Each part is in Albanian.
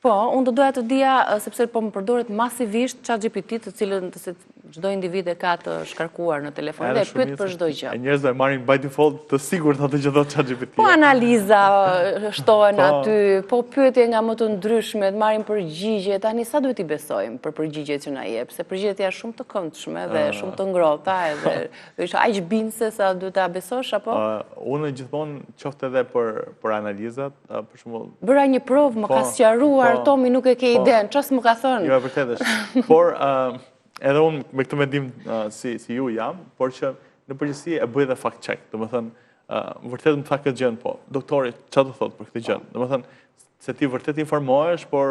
Po, unë do doja të dija, sepse po më përdoret masivisht ChatGPT, të cilën çdo individ e ka të shkarkuar në telefon dhe e pyet për çdo gjë. E njerëzve e marrin by default të sigurt atë që thotë ChatGPT. Po analiza shtohen aty, po pyetje nga më të ndryshmet, marrin përgjigje. Tani sa duhet i besojmë për përgjigjet që na jep, se përgjigjet janë shumë të këndshme dhe shumë të ngrohta edhe është aq bindse sa duhet ta besosh apo? Unë gjithmonë qoftë edhe për analizat, për shembull. Bëra një provë, më ka sqaruar, Tomi nuk e ke iden, çfarë më ka thënë? Jo, e vërtet është. Por edhe unë me këtë mendim si ju jam, por që në përgjithësi e bëj dhe fact check. Domethënë, vërtet më tha këtë gjën, po. Doktori, çfarë do thotë për këtë gjën? Domethënë, se ti vërtet informohesh, por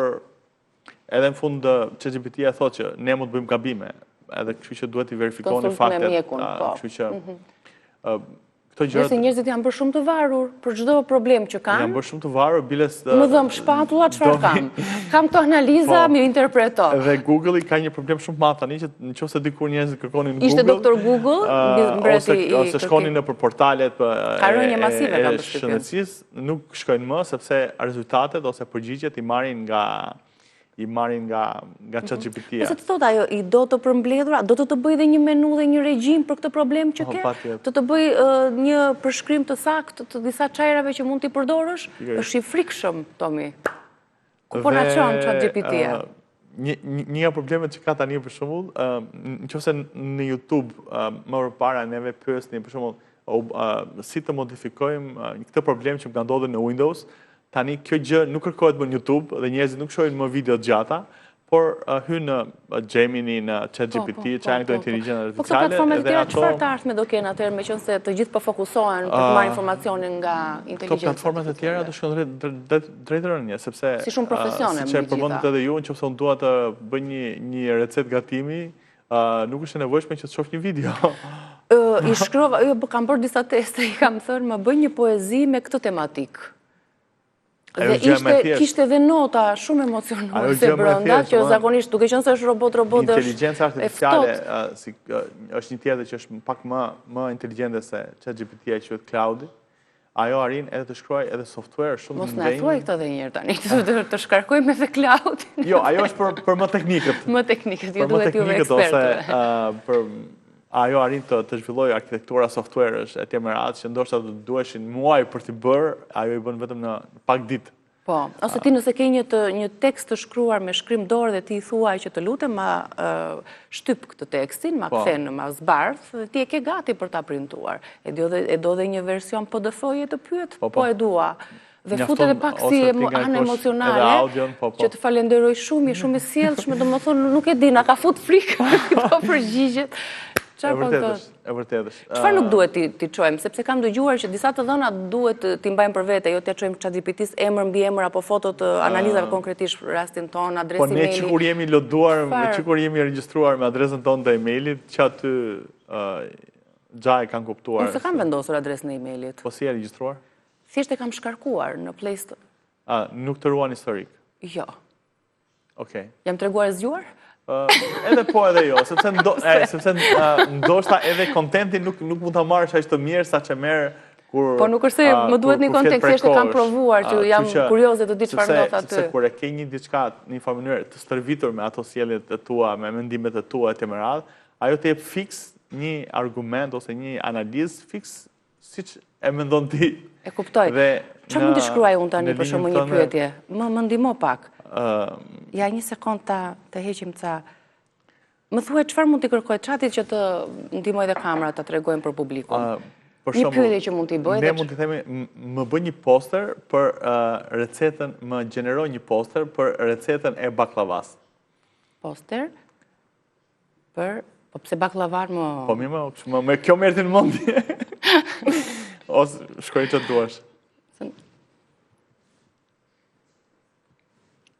edhe në fund ChatGPT-ja thotë që ne mund të bëjmë gabime, edhe kështu që duhet i verifikoni faktet. Kështu që Nëse njerëzit janë bërë shumë të varur për çdo problem që kanë. Janë bërë shumë të varur, biles më dhëm shpatulla, çfarë kam? Kam këto analiza, mi interpreto. Dhe Google-i ka një problem shumë të madh tani që nëse dikur njerëzit kërkonin në Google. Ishte doktor Google, mbreti i ose shkonin nëpër portalet e shëndetësisë, nuk shkojnë më sepse rezultatet ose përgjigjet i marrin nga ChatGPT-ja. Nëse të thot ajo, i do të përmbledhura, do të bëj dhe një menu dhe një regjim për këtë problem që ke? Të bëj një përshkrim të saktë të disa çajrave që mund t'i përdorësh? Është i frikshëm, Tomi. Ku po na çon ChatGPT-ja? Një nga problemet që ka tani për shembull, nëse në YouTube më përpara neve pyesnin për shembull si të modifikojmë këtë problem që më ka ndodhur në Windows. Tani kjo gjë nuk kërkohet më në YouTube dhe njerëzit nuk shohin më video të gjata, por hyn në Gemini, në ChatGPT, që janë këto inteligjenca artificiale. Po këto platforma të tjera çfarë të ardhme do kenë atëherë, meqense të gjithë po fokusohen për të marrë informacionin nga inteligjenca. Këto platforma të tjera do shkojnë drejt rënje, sepse si shumë profesione siç e përmendet edhe ju, nëse unë dua të bëj një recetë gatimi, nuk është e nevojshme që të shoh një video. I shkrova, kam bërë disa teste, i kam thënë më bëj një poezi me këtë tematik. Dhe kishte dhe nota shumë emocionuese brenda, që zakonisht duke qenë se është robot është Inteligjenca artificiale është një tjetër që është pak më inteligjente se ChatGPT-ja që quhet Claude. Ajo arrin edhe të shkruaj edhe software shumë të mëdhenj. Mos na thuaj këtë edhe një herë tani, të shkarkojmë edhe Claude. Jo, ajo është për më teknikët. Më teknikët, ju duhet juve ekspertëve. Ajo arrin të zhvillojë arkitektura software-sh e tjerë me radhë që ndoshta do duheshin muaj për t'i bërë, ajo i bën vetëm në pak ditë. Po, ose ti nëse ke një tekst të shkruar me shkrim dorë dhe ti i thuaj që të lutem ma shtyp këtë tekstin, ma kthen, ma zbardh, dhe ti e ke gati për ta printuar. E do dhe një version PDF-je të pyet, po e dua. Dhe fut edhe pak si anë emocionale, që të falenderoj shumë, i shumë i sjellshme, domethënë nuk e di, na ka fut frikë këto përgjigjet. E vërtet është. Çfarë nuk duhet t'i çojmë, sepse kam dëgjuar që disa të dhëna duhet t'i mbajmë për vete, jo t'ia çojmë ChatGPT-s emër mbi emër apo foto të analizave konkretisht rastin ton, adresë emaili. Po ne që kur jemi loduar, që kur jemi regjistruar me adresën tonë të emailit, që aty gjaj kanë kuptuar. Unë se kam vendosur adresën e emailit. Po si e regjistruar? Thjesht e kam shkarkuar në Play Store. Nuk të ruan historik? Jo. Okej. Jam treguar e zgjuar? Edhe po edhe jo, sepse ndoshta edhe kontentin nuk mund ta marrësh aq të mirë sa që merr kur. Po nuk është se më duhet një kontekst, thjesht e kam provuar që jam kurioze të di çfarë ndodh aty. Sepse kur e ke një diçka në një farë mënyrë të stërvitur me ato sjelljet e tua, me mendimet e tua etj. Ajo të jep fiks një argument ose një analizë fiks siç e mendon ti. E kuptoj. Çfarë mund të shkruaj unë tani për shkakun një pyetje? Më ndihmo pak. Ja, një sekond të heqim ca. Më thuaj çfarë mund t'i kërkoj chatit që të ndihmoj dhe kamerat ta tregojmë për publikun. Një pyetje që mund t'i bëj. Ne mund t'i themi më bëj një poster për recetën, më gjeneroj një poster për recetën e baklavas. Poster për po pse baklavar më. Po mirë, me kjo merrti në mendje. Ose shkoj çfarë duash.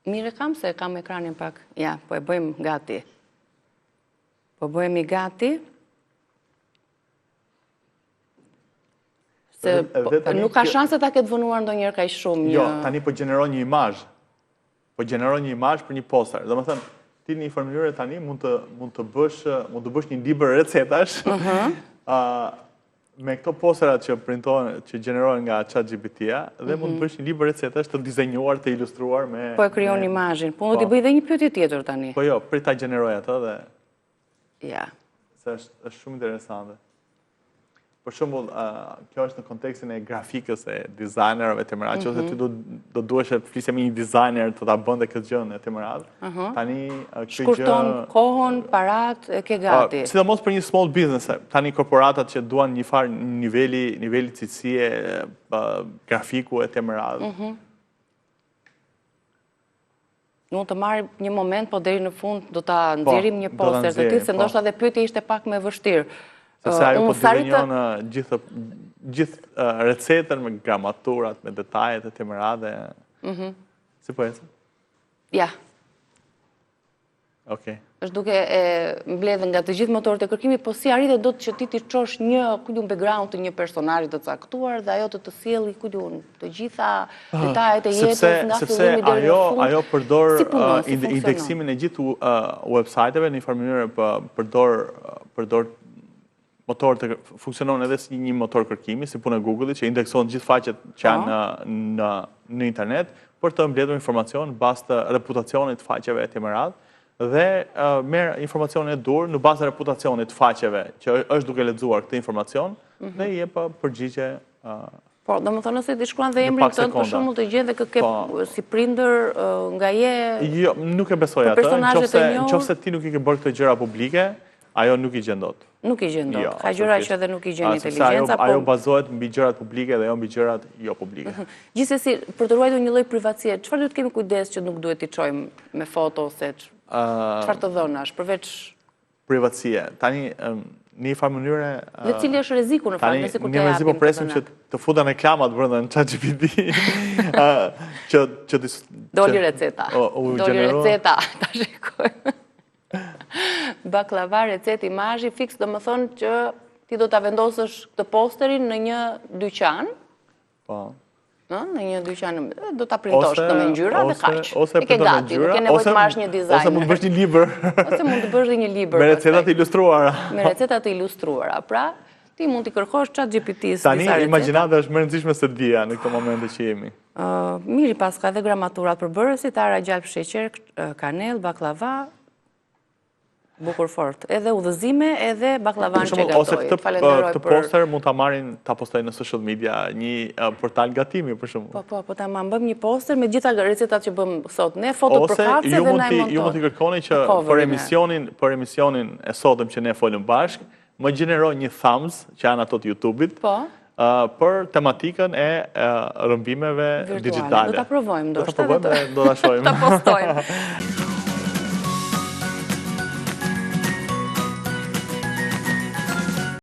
Mire kam se kam ekranin pak. Ja, po e bëjmë gati. Po bëjmë gati. Se nuk ka shanse ta ketë vënuar ndonjëherë kaq shumë një. Jo, tani po gjeneron një imazh. Po gjeneron një imazh për një poster. Domethënë, ti në një mënyrë tani mund të bësh një libër recetash. Me këto posterat që printohen, që gjenerohen nga ChatGPT-a, dhe mund të bësh një libër recetash të dizenjuar, të ilustruar me... Po e krijon imazhin. Po do t'i bëj edhe një pyetje tjetër tani. Po jo, prit ta gjeneroj atë dhe... Ja. Se është shumë interesante. Për shembull, kjo është në kontekstin e grafikës e dizajnerëve të merat, ose ty do duhesh të flisje me një dizajner të ta bënte këtë gjë e të merat. Tani kjo gjë shkurton kohën, parat, e ke gati. Sidomos për një small business, tani korporatat që duan një farë niveli cilësie grafiku e të merat. Mund të marrim një moment, po deri në fund do ta nxjerrim një poster të tillë, se ndoshta edhe pyetja ishte pak më e vështirë. Sepse ajo po dizenjon gjithë recetën me gramaturat, me detajet e të merat dhe... Si po ecë? Ja. Okej. Është duke e mbledhur nga të gjithë motorët e kërkimit, po si arritet do të që ti t'i çosh një background të një personazhi të caktuar dhe ajo të sjellë të gjitha detajet e jetës nga fillimi deri në fund. Ajo përdor indeksimin e gjithë websajteve në një farë mënyrë përdor motor të funksionon edhe si një motor kërkimi, si punë e Google-it, që indekson gjithë faqet që janë në internet, për të mbledhur informacion bazë të reputacionit të faqeve e të merat, dhe merr informacionin e dur në bazë të reputacionit të faqeve që është duke lexuar këtë informacion dhe i jep përgjigje. Po, domethënë nëse ti shkruan dhe emrin tënd, për shembull të gjen dhe kë si prindër nga je. Jo, nuk e besoj atë. Nëse ti nuk i ke bërë këto gjëra publike, ajo nuk i gjen dot. Nuk i gjen dot. Ka gjëra që edhe nuk i gjen inteligjenca, po ajo bazohet mbi gjërat publike dhe jo mbi gjërat jo publike. Gjithsesi, për të ruajtur një lloj privatësie, çfarë duhet të kemi kujdes që nuk duhet t'i çojmë me foto ose çfarë të dhënash përveç privatësie? Tani në një farë mënyre... Dhe cili është rreziku në fakt, nëse kur të japim. Një rrezik po presim që të futen reklamat brenda në ChatGPT. Doli receta. Doli receta, ta shikoj. Baklava, recet, imazhi fiks, do më thonë që ti do ta vendosësh këtë posterin në një dyqan. Po. Në një dyqan, do ta printosh këtë me ngjyra dhe kaq. Ose printon me ngjyra, ose mund të bësh një libër. Ose mund të bësh një libër. Me receta të ilustruara. Me receta të ilustruara. Pra, ti mund t'i kërkosh ChatGPT-s. Tani imagjinata është më e rëndësishme se dia në këtë momente që jemi. Miri pas ka edhe gramaturat përbërësit, ara, gjalp, sheqer, kanel, baklava, bukur fort. Edhe udhëzime, edhe baklavan që gatoj. Ose këtë poster mund ta marrin, ta postojnë në social media, një portal gatimi, për shumë. Po ta bëjmë një poster me gjitha recetat që bëm sot ne, foto përkatëse dhe na e montojmë. Ju mund t'i kërkoni që për emisionin e sotëm që ne folëm bashkë, më gjeneroj një thumbs, që janë ato të YouTube-it, për tematikën e rëmbimeve digitale. Do ta provojmë, do ta shohim. Ta postojmë.